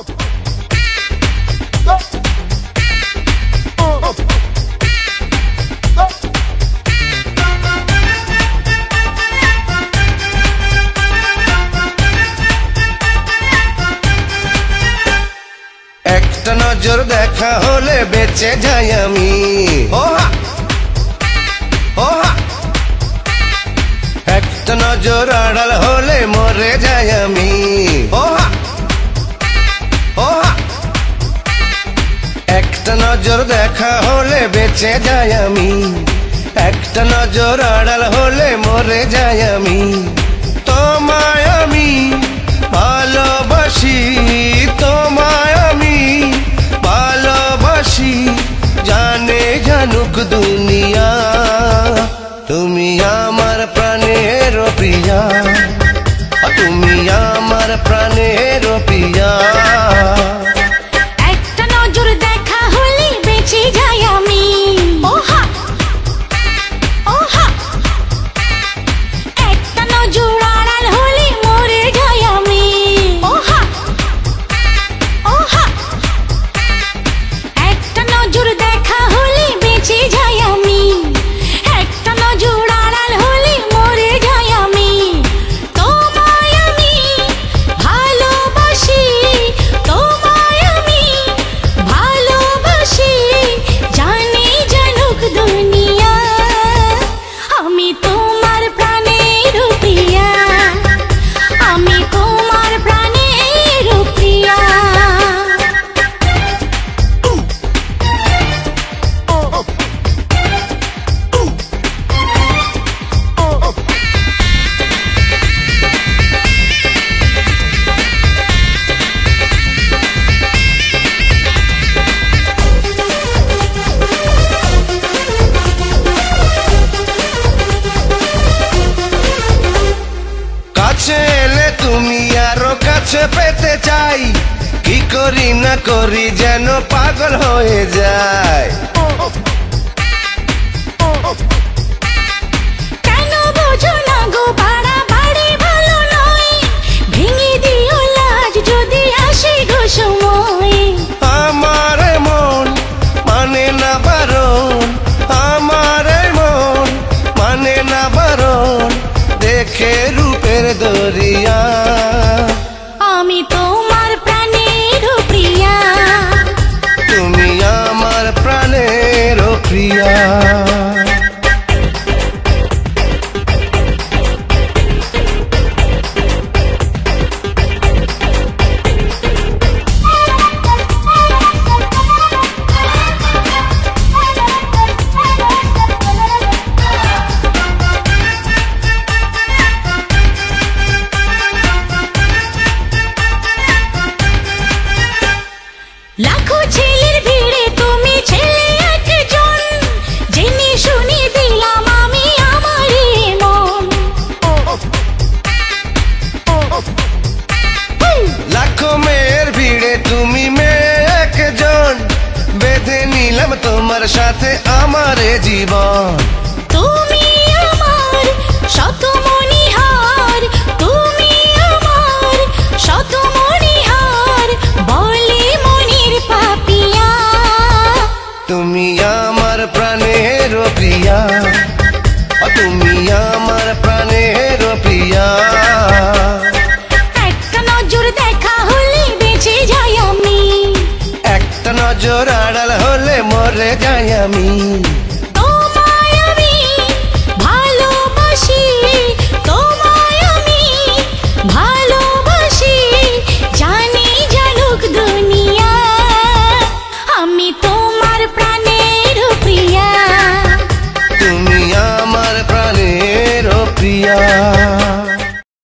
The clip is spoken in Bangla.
একটা নজর দেখা হলে বেঁচে যাই আমি। একটা নজর আড়াল হলে মরে যাই আমি। একটা নজর দেখা হলে বেঁচে যাই আমি। একটা নজর আড়াল হলে মরে যাই আমি। তোমায় আমি ভালোবাসি, তোমায় আমি ভালোবাসি, জানে জানুক দুনিয়া। তুমি আমার প্রাণের প্রিয়া, তুমি আমার প্রাণের প্রিয়া। একটা নজর দেখা হলে বেঁচে যাই আমি। একটা নজর আড়াল হলে মরে যাই আমি। একটা নজর দেখা হলে বেঁচে যাই আমি। একটা নজর আড়াল হলে মরে যাই আমি। তোমায় আমি ভালোবাসি, তোমায় আমি ভালোবাসি, জানি জানুক দুনিয়া। আমি তোমার প্রাণের প্রিয়া, আমি তোমার প্রাণের প্রিয়া। কাছে এলে তুমি আরো কাছে পেতে চাই, কি করি না করি যেন পাগল হয়ে যায়। কেন বোঝো না গো বাড়াবাড়ি ভালো নয়, ভেঙে দিও লাজ যদি আসে গো সময়। আমার মন মানে না বারণ, আমার মন মানে না বারণ, দেখে রূপের দরিয়া। আমি তোমার প্রাণের প্রিয়া, তুমি আমার প্রাণের প্রিয়া। লাখো ছেলের ভিড়ে তুমি ছেলে একজন, জেনে শুনে দিলাম আমি আমারই মন। লাখো মেয়ের ভিড়ে তুমি মেয়ে একজন, বেঁধে নিলাম তোমার সাথে আমার জীবন। তুমি আমার শত মণিহার, তুমি আমার শত মণিহার, বলে মনির পাপিয়া। তুমি আমার প্রাণের প্রিয়া, তুমি আমার প্রাণের প্রিয়া। একটা নজর দেখা হলে বেঁচে যাই আমি। একটা নজর আড়াল হলে মরে যাই আমি।